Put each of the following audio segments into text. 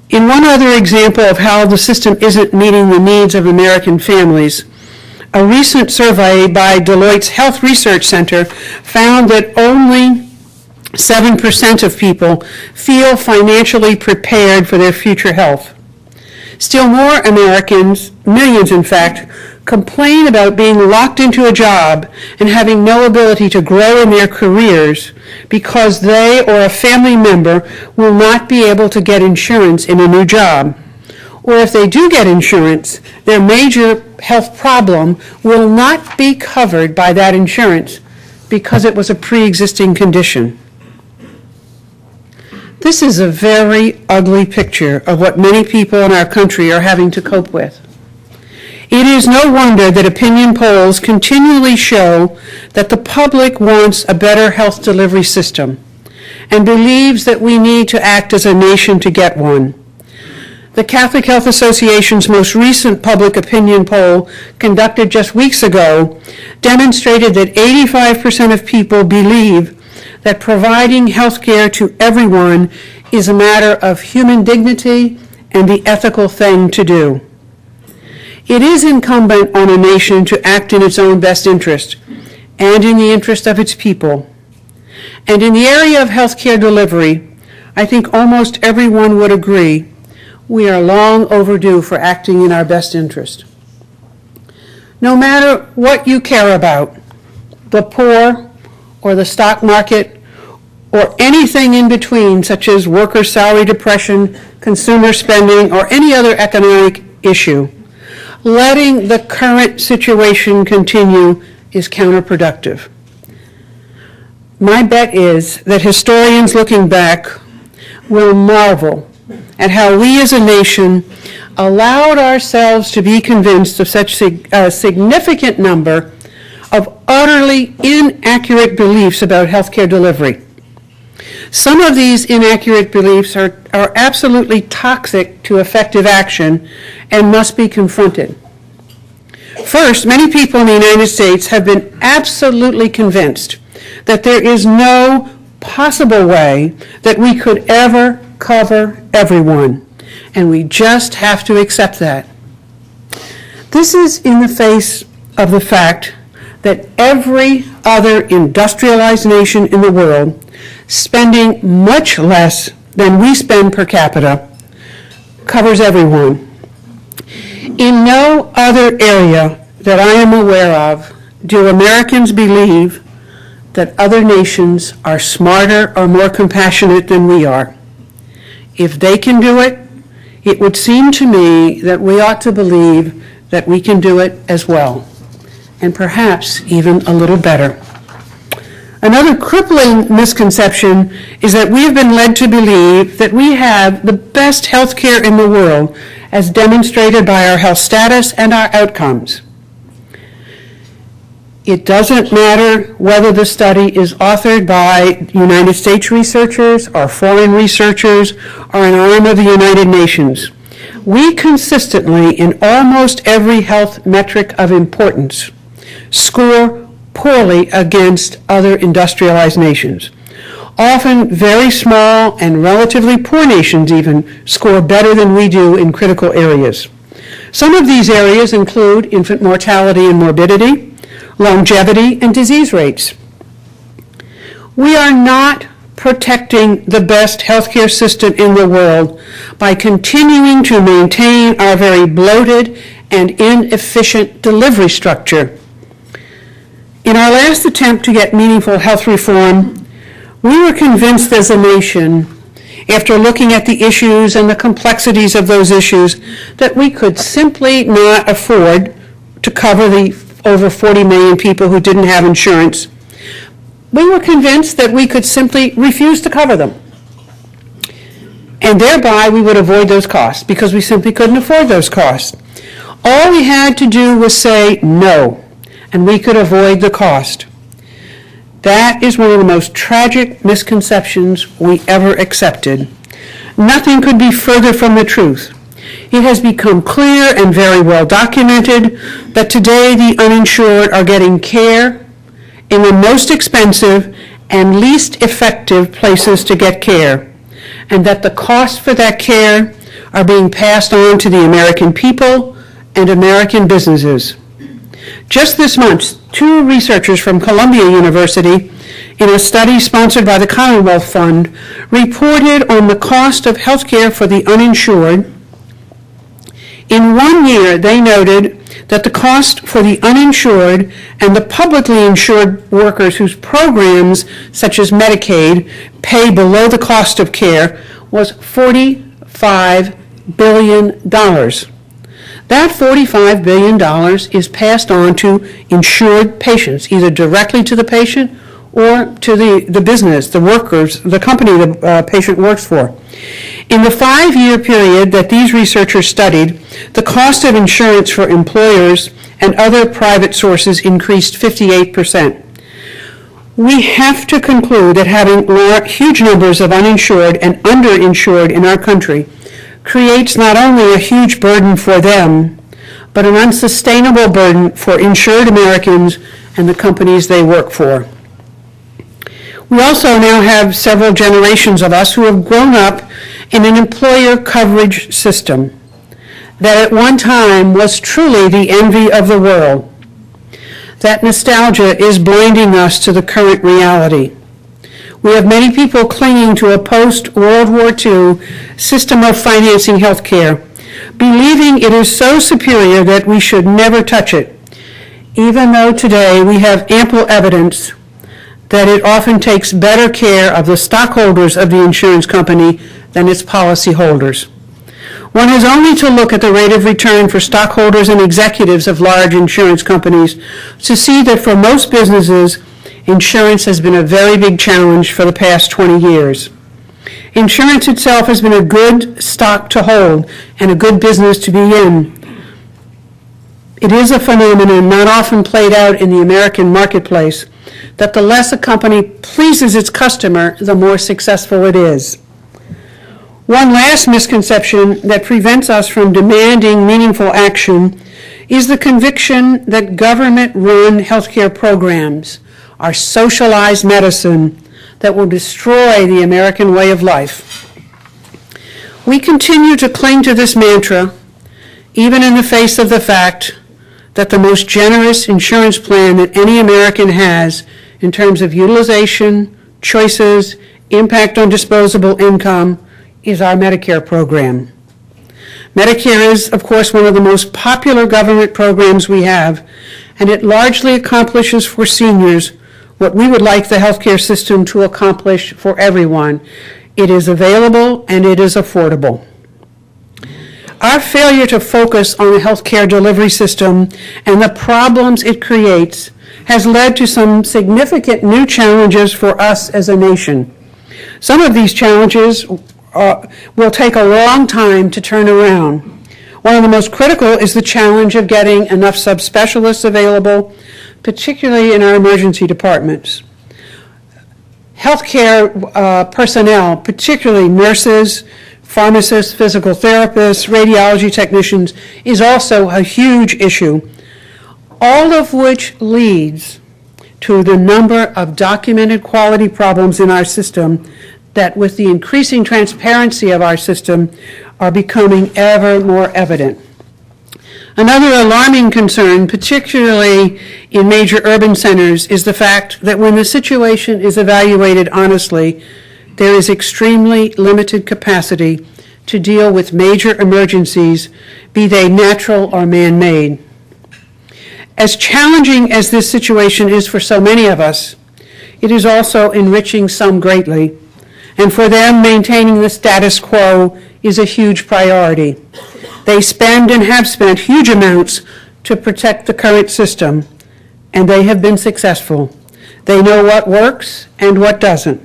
In one other example of how the system isn't meeting the needs of American families, a recent survey by Deloitte's Health Research Center found that only 7% of people feel financially prepared for their future health. Still more Americans, millions in fact, complain about being locked into a job and having no ability to grow in their careers because they or a family member will not be able to get insurance in a new job. Or if they do get insurance, their major health problem will not be covered by that insurance because it was a pre-existing condition. This is a very ugly picture of what many people in our country are having to cope with. It is no wonder that opinion polls continually show that the public wants a better health delivery system and believes that we need to act as a nation to get one. The Catholic Health Association's most recent public opinion poll, conducted just weeks ago, demonstrated that 85% of people believe that providing health care to everyone is a matter of human dignity and the ethical thing to do. It is incumbent on a nation to act in its own best interest and in the interest of its people. And in the area of health care delivery, I think almost everyone would agree we are long overdue for acting in our best interest. No matter what you care about, the poor or the stock market or anything in between, such as worker salary depression, consumer spending, or any other economic issue, letting the current situation continue is counterproductive. My bet is that historians looking back will marvel at how we as a nation allowed ourselves to be convinced of such a significant number of utterly inaccurate beliefs about healthcare delivery. Some of these inaccurate beliefs are absolutely toxic to effective action and must be confronted. First, many people in the United States have been absolutely convinced that there is no possible way that we could ever cover everyone, and we just have to accept that. This is in the face of the fact that every other industrialized nation in the world, spending much less than we spend per capita, covers everyone. In no other area that I am aware of do Americans believe that other nations are smarter or more compassionate than we are. If they can do it, it would seem to me that we ought to believe that we can do it as well, and perhaps even a little better. Another crippling misconception is that we have been led to believe that we have the best health care in the world, as demonstrated by our health status and our outcomes. It doesn't matter whether the study is authored by United States researchers or foreign researchers or an arm of the United Nations. We consistently, in almost every health metric of importance, score poorly against other industrialized nations. Often very small and relatively poor nations even score better than we do in critical areas. Some of these areas include infant mortality and morbidity, longevity, and disease rates. We are not protecting the best healthcare system in the world by continuing to maintain our very bloated and inefficient delivery structure. In our last attempt to get meaningful health reform, we were convinced as a nation, after looking at the issues and the complexities of those issues, that we could simply not afford to cover the over 40 million people who didn't have insurance. We were convinced that we could simply refuse to cover them. And thereby we would avoid those costs because we simply couldn't afford those costs. All we had to do was say no, and we could avoid the cost. That is one of the most tragic misconceptions we ever accepted. Nothing could be further from the truth. It has become clear and very well documented that today the uninsured are getting care in the most expensive and least effective places to get care. and that the costs for that care are being passed on to the American people and American businesses. Just this month, 2 researchers from Columbia University, in a study sponsored by the Commonwealth Fund, reported on the cost of health care for the uninsured. In 1 year, they noted that the cost for the uninsured and the publicly insured workers whose programs, such as Medicaid, pay below the cost of care was $45 billion. That $45 billion is passed on to insured patients, either directly to the patient or to the business, the workers, the company the patient works for. In the 5-year period that these researchers studied, the cost of insurance for employers and other private sources increased 58%. We have to conclude that having huge numbers of uninsured and underinsured in our country creates not only a huge burden for them, but an unsustainable burden for insured Americans and the companies they work for. We also now have several generations of us who have grown up in an employer coverage system that at one time was truly the envy of the world. That nostalgia is blinding us to the current reality. We have many people clinging to a post-World War II system of financing health care, believing it is so superior that we should never touch it, even though today we have ample evidence that it often takes better care of the stockholders of the insurance company than its policyholders. One has only to look at the rate of return for stockholders and executives of large insurance companies to see that for most businesses, insurance has been a very big challenge for the past 20 years. Insurance itself has been a good stock to hold and a good business to be in. It is a phenomenon not often played out in the American marketplace that the less a company pleases its customer, the more successful it is. One last misconception that prevents us from demanding meaningful action is the conviction that government-run healthcare programs are socialized medicine that will destroy the American way of life. We continue to cling to this mantra, even in the face of the fact that the most generous insurance plan that any American has in terms of utilization, choices, impact on disposable income is our Medicare program. Medicare is, of course, one of the most popular government programs we have, and it largely accomplishes for seniors what we would like the healthcare system to accomplish for everyone. It is available and it is affordable. Our failure to focus on the healthcare delivery system and the problems it creates has led to some significant new challenges for us as a nation. Some of these challenges will take a long time to turn around. One of the most critical is the challenge of getting enough subspecialists available, particularly in our emergency departments. Healthcare personnel, particularly nurses, pharmacists, physical therapists, radiology technicians, is also a huge issue, all of which leads to the number of documented quality problems in our system that, with the increasing transparency of our system, are becoming ever more evident. Another alarming concern, particularly in major urban centers, is the fact that when the situation is evaluated honestly, there is extremely limited capacity to deal with major emergencies, be they natural or man-made. As challenging as this situation is for so many of us, it is also enriching some greatly, and for them, maintaining the status quo is a huge priority. They spend and have spent huge amounts to protect the current system, and they have been successful. They know what works and what doesn't.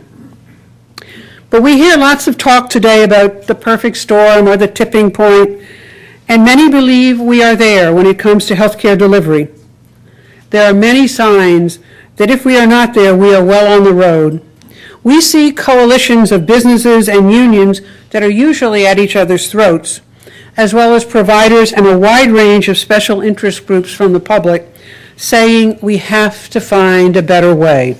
But we hear lots of talk today about the perfect storm or the tipping point, and many believe we are there when it comes to healthcare delivery. There are many signs that if we are not there, we are well on the road. We see coalitions of businesses and unions that are usually at each other's throats, as well as providers and a wide range of special interest groups from the public saying we have to find a better way.